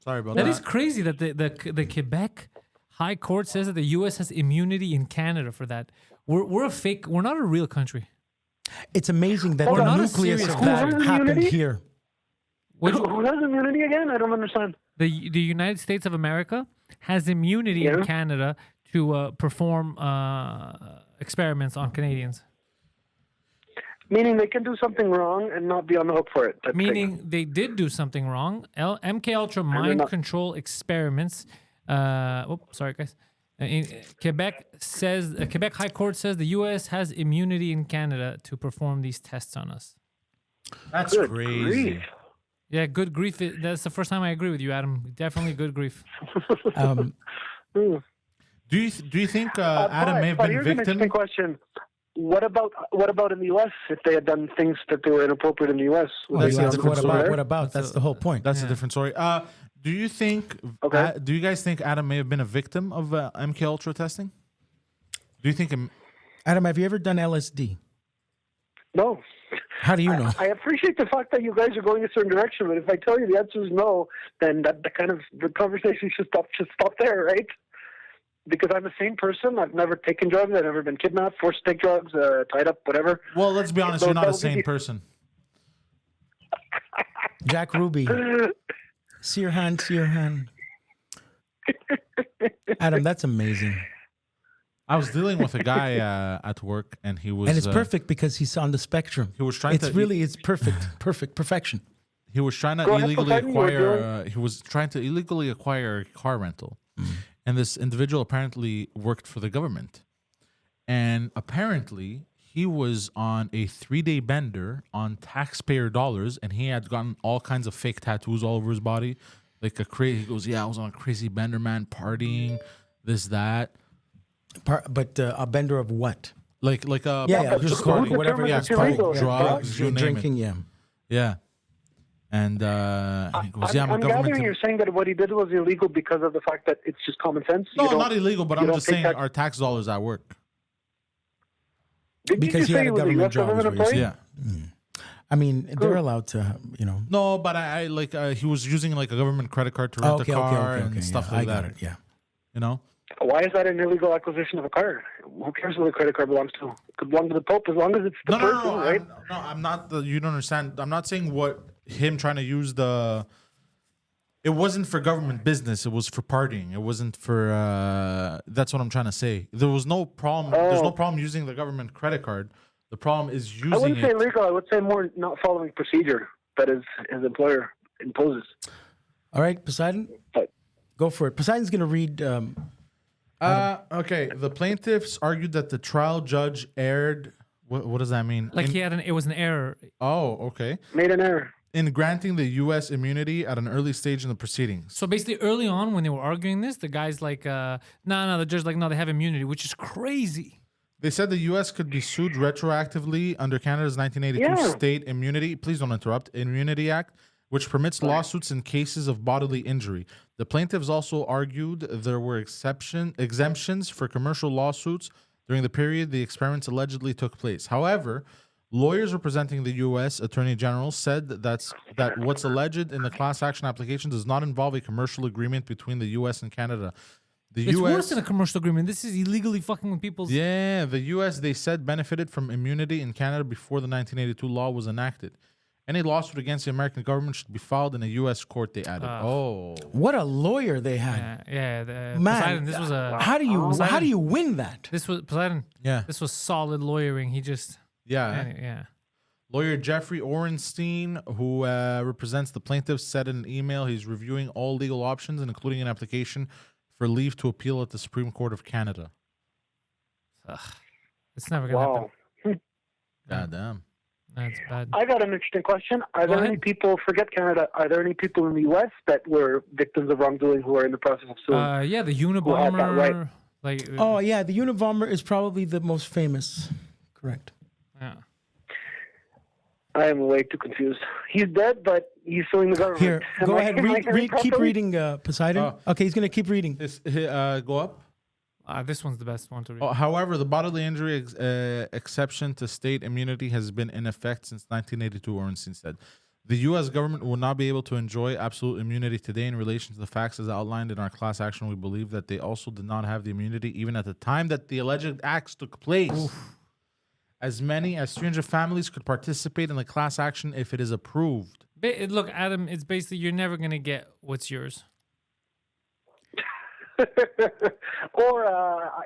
Sorry about That that. is crazy that the Quebec High Court says that the U.S. has immunity in Canada for that. We're a fake. We're not a real country. It's amazing that We're the not a nucleus serious of that country. happened Immunity? here. Who has immunity again? I don't understand. The United States of America has immunity in Yeah. Canada to perform experiments on Canadians. Meaning they can do something wrong and not be on the hook for it. type thing. Meaning they did do something wrong. MK Ultra mind not- control experiments. Sorry guys. In Quebec says Quebec High Court says the U.S. has immunity in Canada to perform these tests on us. That's Good crazy. grief. Yeah, good grief. That's the first time I agree with you, Adam. Definitely good grief. Hmm. Do you think Adam may have but been here's an victim? interesting question. What about in the U.S. if they had done things that they were inappropriate in the U.S.? Would That's they a be different on the story. hook for What that? about? That's the whole point. That's a different story. Do you think? Okay. Do you guys think Adam may have been a victim of MK Ultra testing? Do you think? Adam, have you ever done LSD? No. How do you know? I appreciate the fact that you guys are going a certain direction, but if I tell you the answer is no, then the conversation should stop there, right? Because I'm a sane person. I've never taken drugs. I've never been kidnapped, forced to take drugs, tied up, whatever. Well, let's be honest. So You're not that a would be- sane person. Jack Ruby. See your hand. Adam, that's amazing. I was dealing with a guy at work, and he was. And it's perfect because he's on the spectrum. He was trying It's to. really, it's perfection. He was trying to Go ahead, illegally Poseidon, you were acquire. He was trying to illegally acquire a car rental, and this individual apparently worked for the government, and apparently he was on a 3-day bender on taxpayer dollars, and he had gotten all kinds of fake tattoos all over his body, like a crazy. He goes, "Yeah, I was on a crazy bender, man, partying, this, that." But a bender of what? Like a Yeah, but just who party, determines whatever. it's Yeah, party, illegal? yeah, drugs, you name it. drinking. Yeah. Yeah. And he goes, "Yeah, I'm a I'm government." gathering you're saying that what he did was illegal because of the fact that it's just common sense. No, You don't- not illegal, but you I'm don't just take saying that- our tax dollars at work. Did Because you he say had he a was a government US job, government is what you're employee? Yeah. I mean, they're allowed to, No, but I like he was using like a government credit card to rent a car and stuff yeah, like I that. got it. Yeah. You know? Why is that an illegal acquisition of a car? Who cares who the credit card belongs to? It could belong to the Pope as long as it's the person, right? I'm not. You don't understand. I'm not saying what him trying to use the. It wasn't for government business. It was for partying. It wasn't for. That's what I'm trying to say. There was no problem. There's no problem using the government credit card. The problem is using I wouldn't say it. illegal. I would say more not following procedure that his employer imposes. All right, Poseidon, But go for it. Poseidon's going to read. Okay. The plaintiffs argued that the trial judge erred. What does that mean? Like it was an error. Oh, okay. made an error. In granting the U.S. immunity at an early stage in the proceedings. So basically, early on when they were arguing this, the guy's like, no, the judge's like, no, they have immunity, which is crazy. They said the U.S. could be sued retroactively under Canada's 1982 Yeah. State Immunity, please don't interrupt, Immunity Act, which permits lawsuits in cases of bodily injury. The plaintiffs also argued there were exemptions for commercial lawsuits during the period the experiments allegedly took place. However, lawyers representing the U.S. Attorney General said that what's alleged in the class action application does not involve a commercial agreement between the U.S. and Canada. The It's U.S. worse than a commercial agreement. This is illegally fucking with people's. Yeah, the U.S., they said, benefited from immunity in Canada before the 1982 law was enacted. Any lawsuit against the American government should be filed in a U.S. court, they added. What a lawyer they had. Poseidon, Man, this was a. how do you win that? This was Poseidon. Yeah. This was solid lawyering. He just. Yeah. Lawyer Jeffrey Orenstein, who represents the plaintiffs, said in an email he's reviewing all legal options, including an application for leave to appeal at the Supreme Court of Canada. It's never gonna Wow. happen. God damn. That's bad. I got an interesting question. Are there ahead. any people, forget Canada, are there any people in the U.S. that were victims of wrongdoing who are in the process of suing? Yeah, the had that Unabomber. right? Like, Oh yeah, the Unabomber is probably the most famous. Correct. yeah. I am way too confused. He's dead, but he's suing the government. Here, go ahead. Am I Read. hearing Keep properly? reading, Poseidon. Okay, he's gonna keep reading. Go up. This one's the best one to read. However, the bodily injury exception to state immunity has been in effect since 1982, Ornstein said. The U.S. government will not be able to enjoy absolute immunity today in relation to the facts as outlined in our class action. We believe that they also did not have the immunity even at the time that the alleged acts took place. Oof. As many as 300 families could participate in the class action if it is approved. Look, Adam, it's basically you're never going to get what's yours. Or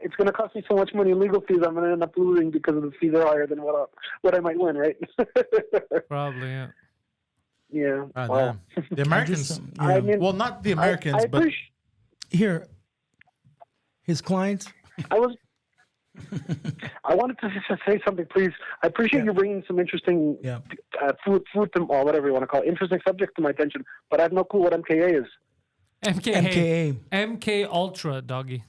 it's going to cost me so much money in legal fees, I'm going to end up losing because of the fees are higher than what I might win, right? Probably, yeah. Yeah. Wow. The Americans, I mean, well, not the Americans, but here, his clients. I wanted to just say something, please. I appreciate you bringing some interesting food to, or whatever you want to call it, interesting subject to my attention, but I have no clue what MKA is. MK Ultra, doggy.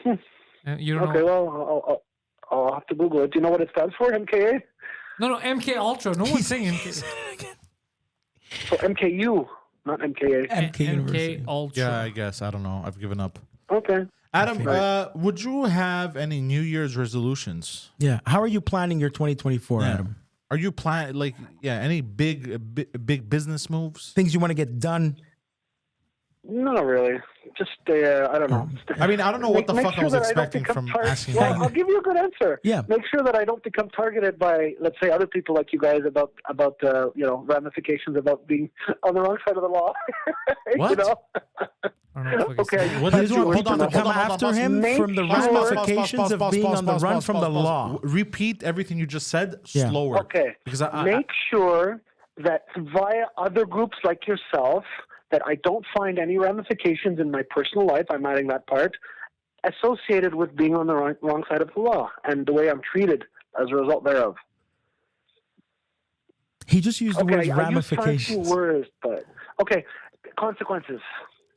You don't okay, know? well, I'll have to Google it. Do you know what it stands for, MKA? No, MK Ultra. No one's saying MK. So MKU, not MKA. MK Ultra. Yeah, I guess. I don't know. I've given up. Okay. Adam, would you have any New Year's resolutions? Yeah. How are you planning your 2024, Adam? Are you planning, any big business moves? Things you want to get done? Not really. Just, I don't know. I mean, I don't know what the fuck I was expecting from asking. Well, I'll give you a good answer. Yeah. Make sure that I don't become targeted by, let's say, other people like you guys about ramifications about being on the wrong side of the law. What? You know? Okay. What Hold on, to come after him from the ramifications of being on the run from the law. Repeat everything you just said slower. Okay. Because make sure that via other groups like yourself, that I don't find any ramifications in my personal life, I'm adding that part, associated with being on the wrong side of the law and the way I'm treated as a result thereof. He just used the words ramifications. I used fancy words, but consequences.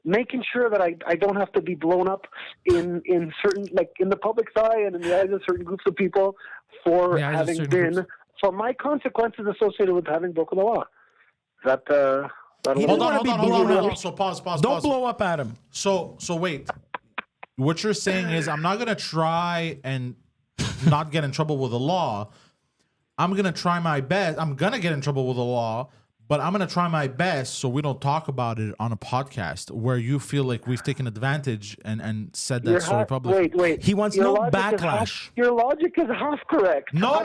Making sure that I don't have to be blown up in certain, like in the public's eye and in the eyes of certain groups of people for having been, for my consequences associated with having broken the law. Hold on. So pause. Don't blow up at him. So wait. What you're saying is I'm not gonna try and not get in trouble with the law. I'm gonna try my best. I'm gonna get in trouble with the law, but I'm gonna try my best so we don't talk about it on a podcast where you feel like we've taken advantage and said that story publicly. Wait. He wants no backlash. Your logic is half correct. No.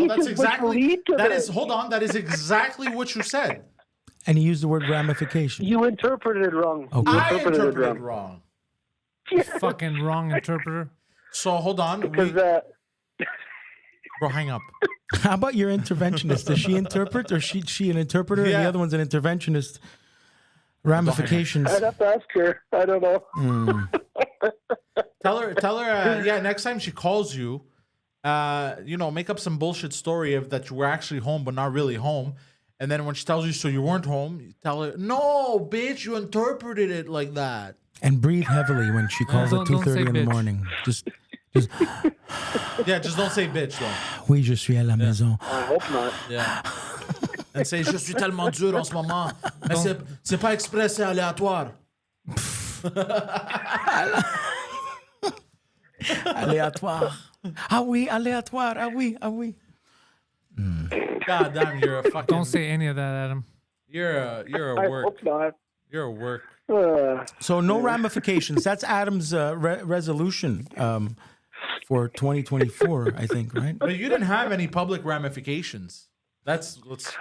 That's exactly hold on. That is exactly what you said. And he used the word ramification. You interpreted it wrong. Okay. I interpreted it wrong. Fucking wrong interpreter. So hold on. Because, bro, hang up. How about your interventionist? Does she interpret or she an interpreter and the other one's an interventionist? Ramifications. I'd have to ask her. I don't know. Tell her, next time she calls you, make up some bullshit story of that you were actually home but not really home. And then when she tells you so you weren't home, you tell her, no, bitch, you interpreted it like that. And breathe heavily when she calls at 2:30 in the morning. Just just don't say bitch, though. Oui, je suis à la maison. I hope not. Yeah. And say, je suis tellement dur en ce moment. Mais c'est pas exprès, c'est aléatoire. Aléatoire. Ah oui, aléatoire. Ah oui. God damn, you're a fucking... Don't say any of that, Adam. You're a I work. hope not. You're a work. So no ramifications. That's Adam's resolution for 2024, I think, right? But you didn't have any public ramifications.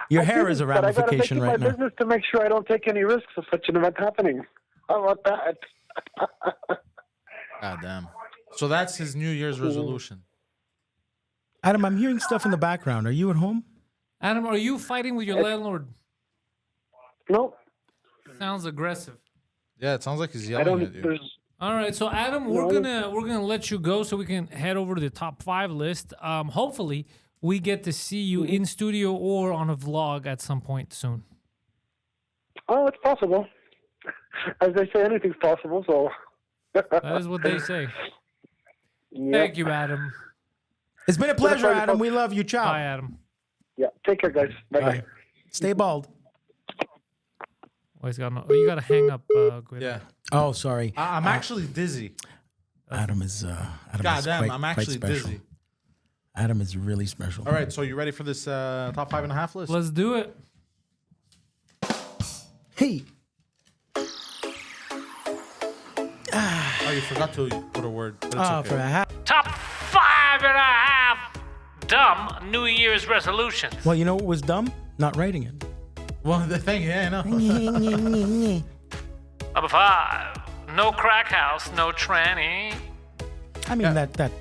Your hair is a ramification right now. I got to make it my business to make sure I don't take any risks of such an event happening. How about that? God damn. So that's his New Year's resolution. Adam, I'm hearing stuff in the background. Are you at home? Adam, are you fighting with your landlord? No. Sounds aggressive. Yeah, it sounds like he's yelling at you. All right, so Adam, we're gonna let you go so we can head over to the top 5 list. Hopefully, we get to see you in studio or on a vlog at some point soon. Oh, it's possible. As they say, anything's possible. So That is what they say. Yep. Thank you, Adam. It's been a pleasure, pleasure, Adam. folks. We love you. Ciao. Bye, Adam. Yeah. Take care, guys. Bye. Bye. Stay bald. Oh, he's got no. Oh, you got to hang up, Guido. Yeah. Oh, sorry. I'm actually dizzy. Adam is. Adam God is damn, quite, I'm quite actually special. dizzy. Adam is really special. All right, so you ready for this top 5.5 list? Let's do it. Hey. Oh, you forgot to put a word, but it's okay. For a half. Top 5.5 dumb New Year's resolutions. Well, you know what was dumb? Not writing it. Well, the thing, yeah, I know. Number 5. No crack house, no tranny. I mean that That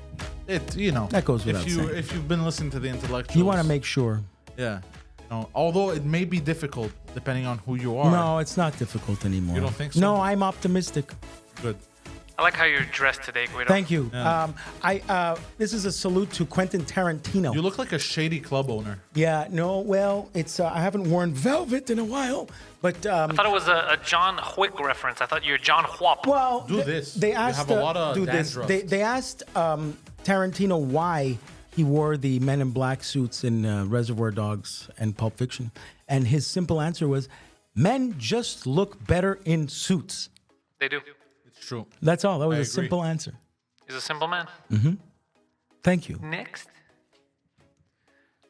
goes without saying. If you've been listening to the intellectuals, You want to make sure. yeah. Although it may be difficult depending on who you are. No, it's not difficult anymore. You don't think so? No, I'm optimistic. Good. I like how you're dressed today, Guido. Thank you. Yeah. This is a salute to Quentin Tarantino. You look like a shady club owner. Yeah, no, well, it's I haven't worn velvet in a while, but I thought it was a John Wick reference. I thought you were John Whop. well, Do this. They You asked have a lot of do this. dandruff. They asked Tarantino why he wore the Men in Black suits in Reservoir Dogs and Pulp Fiction, and his simple answer was, "Men just look better in suits." They do. It's true. That's all. That was I a agree. simple answer. He's a simple man. Thank you. Next.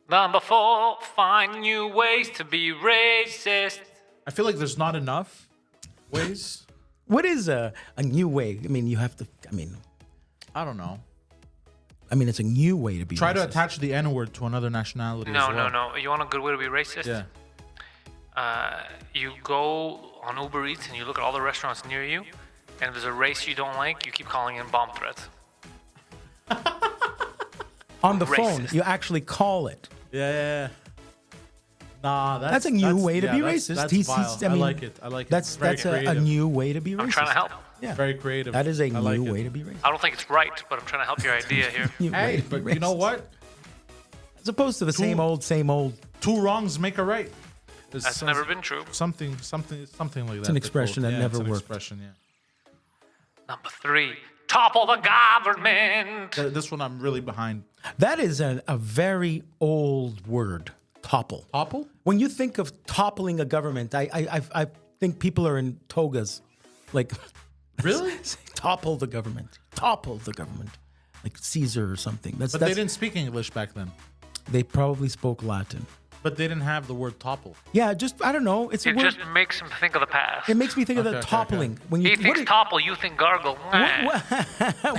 Number 4. Find new ways to be racist. I feel like there's not enough ways. What is a new way? I mean, you have to. I don't know. It's a new way to be. Try to racist. attach the N-word to another nationality No, as well. no. You want a good way to be racist? Yeah. You go on Uber Eats and you look at all the restaurants near you, and if there's a race you don't like, you keep calling in bomb threats. On the phone, Racist. you actually call it. Yeah. Nah, That's a new way to be racist. That's He's- vile. I mean, I like it. I like it. That's Very a creative. new way to be racist. I'm trying to help. Yeah, Very creative. that is a I like new it. way to be racist. I don't think it's right, but I'm trying to help your idea here. New way Hey, to be but you know racist. what? As opposed to the same old. 2 wrongs make a right. That's never been true. Something like that. It's an expression that never it's an worked. Expression, yeah. Number 3. Topple the government. This one I'm really behind. That is a very old word. Topple. Topple? When you think of toppling a government, I think people are in togas, like Really? topple the government. Topple the government, like Caesar or something. But they didn't speak English back then. They probably spoke Latin. But they didn't have the word topple. Yeah, just I don't know. It's a It word. just makes him think of the past. It makes me think of Okay, the okay, toppling. okay. When you He thinks topple, you think gargle.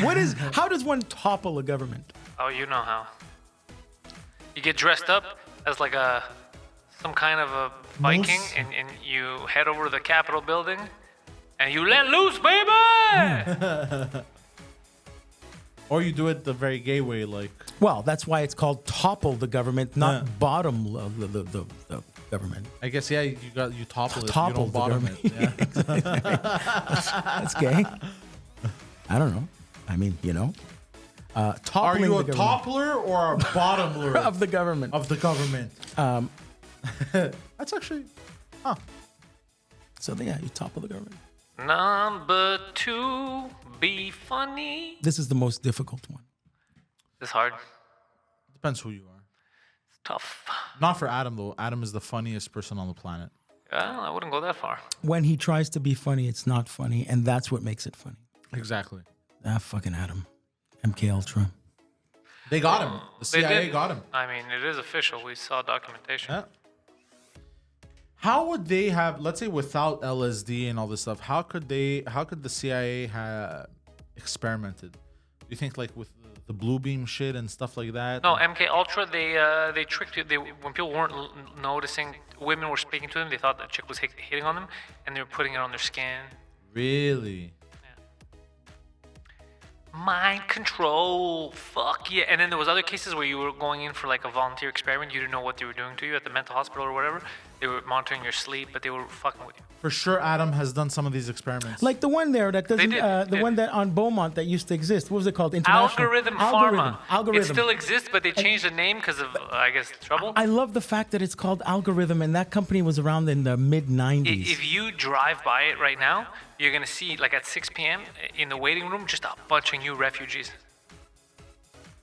what is? How does one topple a government? Oh, you know how. You get dressed up as like some kind of a Viking, and you head over to the Capitol building, and you let loose, baby! Or you do it the very gay way, like. Well, that's why it's called topple the government, not bottom the government. I guess you topple it. Topple You don't the bottom government. it. Yeah. That's gay. I don't know. I mean, Are toppling you the a government. toppler or a bottomler of the government? of the government? That's actually. So yeah, you topple the government. Number 2, be funny. This is the most difficult one. It's hard. Depends who you are. It's tough. Not for Adam though. Adam is the funniest person on the planet. Well, I wouldn't go that far. When he tries to be funny, it's not funny, and that's what makes it funny. Exactly. Fucking Adam, MK Ultra. They got him. The They CIA did. got him. I mean, it is official. We saw documentation. Yeah. How would they have, let's say, without LSD and all this stuff? How could the CIA have experimented? Do you think like with the blue beam shit and stuff like that? No, MK Ultra. They tricked you. When people weren't noticing, women were speaking to them. They thought the chick was hitting on them, and they were putting it on their skin. Really? Mind control. Fuck yeah. And then there was other cases where you were going in for like a volunteer experiment. You didn't know what they were doing to you at the mental hospital or whatever. They were monitoring your sleep, but they were fucking with you. For sure, Adam has done some of these experiments. Like the one there that doesn't, the one that on Beaumont that used to exist. What was it called? Algorithm Pharma. Algorithm. It still exists, but they changed the name because of, I guess, trouble. I love the fact that it's called Algorithm, and that company was around in the mid-90s. If you drive by it right now, you're going to see, like at 6 p.m. in the waiting room, just a bunch of new refugees.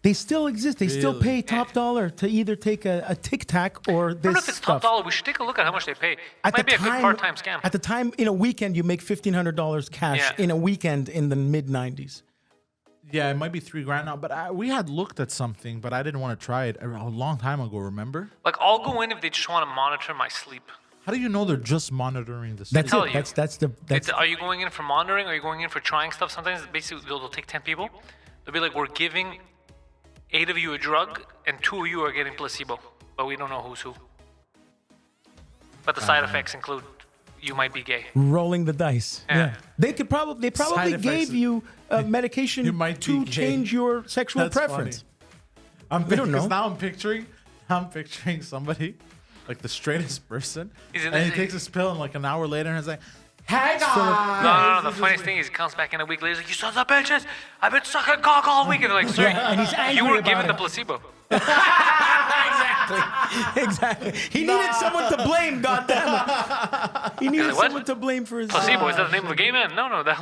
They still exist. They still pay top dollar to either take a Tic Tac or this I don't know if it's stuff. top dollar. We should take a look at how much they pay. It might be a good part-time scam. At the time, in a weekend, you make $1,500 cash in a weekend in the mid-90s. Yeah, it might be $3,000 now, but we had looked at something, but I didn't want to try it a long time ago, remember? Like, I'll go in if they just want to monitor my sleep. How do you know they're just monitoring the sleep? That's it. Are you going in for monitoring? Are you going in for trying stuff? Sometimes, basically, they'll take 10 people. They'll be like, we're giving 8 of you a drug, and 2 of you are getting placebo, but we don't know who's who. But the side effects include you might be gay. Rolling the dice. Yeah. They probably gave you medication to change your sexual preference. We don't know. Now I'm picturing somebody, like the straightest person, and he takes this pill, and like an hour later, and he's like, "Hey guys!" No. The funniest thing is, he comes back in a week later. He's like, "You sons of bitches! I've been sucking cock all week." And they're like, "Sir, and he's angry you were about given it. the placebo." Exactly. He needed someone to blame. Goddammit. He needed someone to blame for his placebo. Is that the name of a gay man? No. That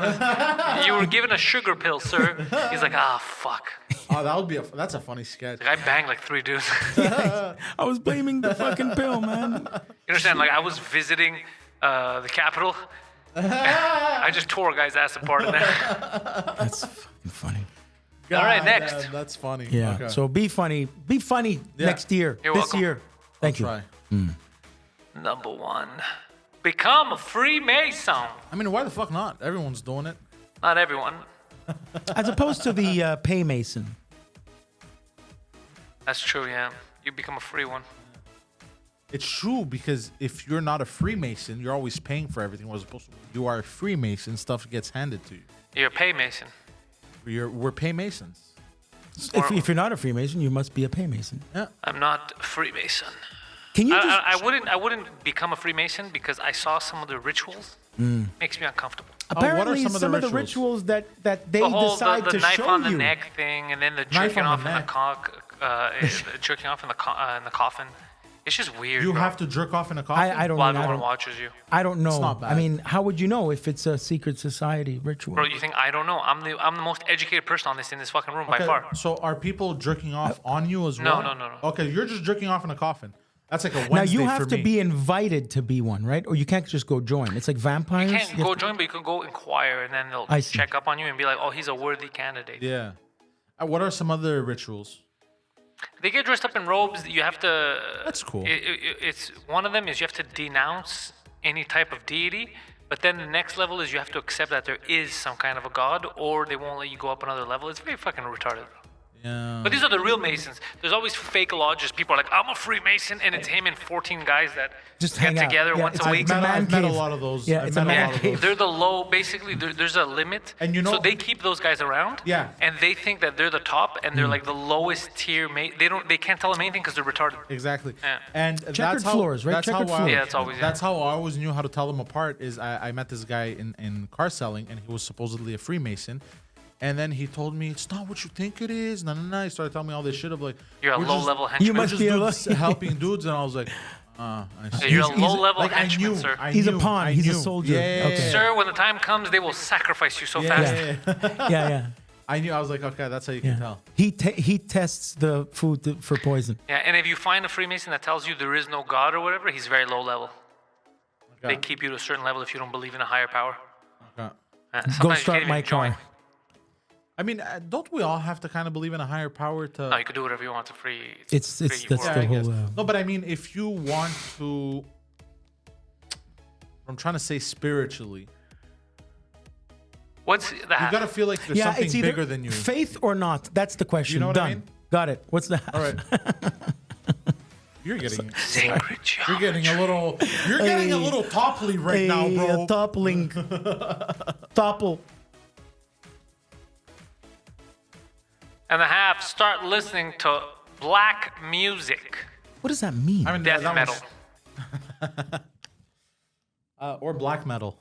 was, you were given a sugar pill, sir. He's like, fuck. Oh, that's a funny sketch. Like, I banged like 3 dudes. I was blaming the fucking pill, man. You understand? Like, I was visiting the Capitol. I just tore a guy's ass apart in there. That's fucking funny. All right, next. That's funny. Yeah. Okay. So be funny next year. You're this welcome. year. Thank you. Try. Number 1. Become a Freemason. I mean, why the fuck not? Everyone's doing it. Not everyone. As opposed to the Paymason. That's true, yeah. You become a free one. It's true, because if you're not a Freemason, you're always paying for everything. As opposed to you are a Freemason, stuff gets handed to you. You're a Paymason. We're Paymasons. If you're not a Freemason, you must be a Paymason. Yeah. I'm not a Freemason. Can you I wouldn't become a Freemason because I saw some of the rituals. Makes me uncomfortable. Apparently, what are some of the rituals that they decide the to knife show on the you. neck thing, and then the Knife jerking on off the in the neck. jerking off in the coffin. It's just weird. You bro. have to jerk off in a coffin? I don't While know. everyone watches you. I don't know. not bad. I mean, how would you know if it's a secret society ritual? Bro, you think I don't know? I'm the most educated person on this in this fucking room by far. So are people jerking off on you as well? No. Okay, you're just jerking off in a coffin. That's like a Wednesday Now you have for to me. be invited to be one, right? Or you can't just go join. It's like vampires. You can't go join, but you can go inquire, and then they'll check up on you and be like, "Oh, he's a worthy candidate." Yeah. What are some other rituals? They get dressed up in robes. You have to. That's cool. It's one of them is you have to denounce any type of deity, but then the next level is you have to accept that there is some kind of a god, or they won't let you go up another level. It's very fucking retarded. Yeah. But these are the real Masons. There's always fake lodges. People are like, I'm a Freemason, and it's him and 14 guys that Just get hang out. together Yeah, once it's a a week. man I've met a cave. lot of those. Yeah, I've it's a met man lot of cave. those. They're the low. Basically, there's a limit. And you know- so they keep those guys around. Yeah. And they think that they're the top, and they're like the lowest tier. They can't tell them anything because they're retarded. Exactly. Yeah. And Checkered that's how, floors, right? That's Checkered how floors. Yeah, it's always- That's how I always knew how to tell them apart. Is I met this guy in car selling, and he was supposedly a Freemason. And then he told me, it's not what you think it is. No. He started telling me all this shit of like, You're a we're low-level just- henchman. You we're must just be a dudes low- helping dudes. And I was like, I see. You're a He's- low-level Like, henchman, sir. He's a pawn. He's a soldier. Yeah. Okay. Sir, when the time comes, they will sacrifice you so fast. Yeah. I knew. I was like, okay, that's how you can tell. He tests the food for poison. Yeah, and if you find a Freemason that tells you there is no God or whatever, he's very low level. Okay. They keep you to a certain level if you don't believe in a higher power. Okay. Sometimes Go you start can't my even join. car. I mean, don't we all have to kind of believe in a higher power to? No, you can do whatever you want to free. It's free that's world. Yeah, the I guess. whole. No, but I mean, if you want to, I'm trying to say spiritually, What's that? you gotta feel like there's Yeah, something it's either bigger than you. faith or not. That's the question. You know what I Done. mean? Got it. What's that? All right. You're getting Sacred you're getting a little topply right now, bro. Toppling. Topple. And a half. Start listening to black music. What does that mean? I mean, Death that metal. was- Or black metal.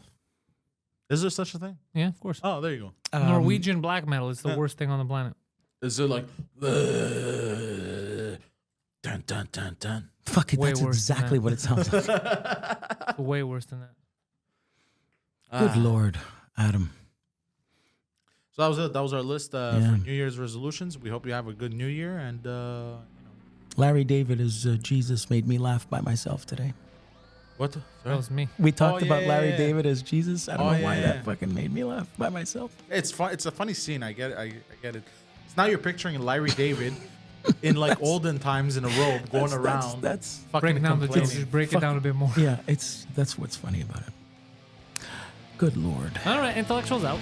Is there such a thing? Yeah, of course. Oh, there you go. Norwegian black metal is the worst thing on the planet. Is it like dun dun dun dun? Fuck it, Way that's worse than exactly that. what it sounds like. It's way worse than that. Good Lord, Adam. So that was it. That was our list for New Year's resolutions. We hope you have a good New Year. And Larry David is Jesus made me laugh by myself today. what? That was me. We talked about Larry yeah. David as Jesus. I don't know why yeah. that fucking made me laugh by myself. It's fun. It's a funny scene. I get it. I get it. So now you're picturing Larry David in like olden times in a robe going around. That's fucking Break down the complaining. jokes. Just break it down a bit more. yeah. That's what's funny about it. Good Lord. All right, intellectuals out.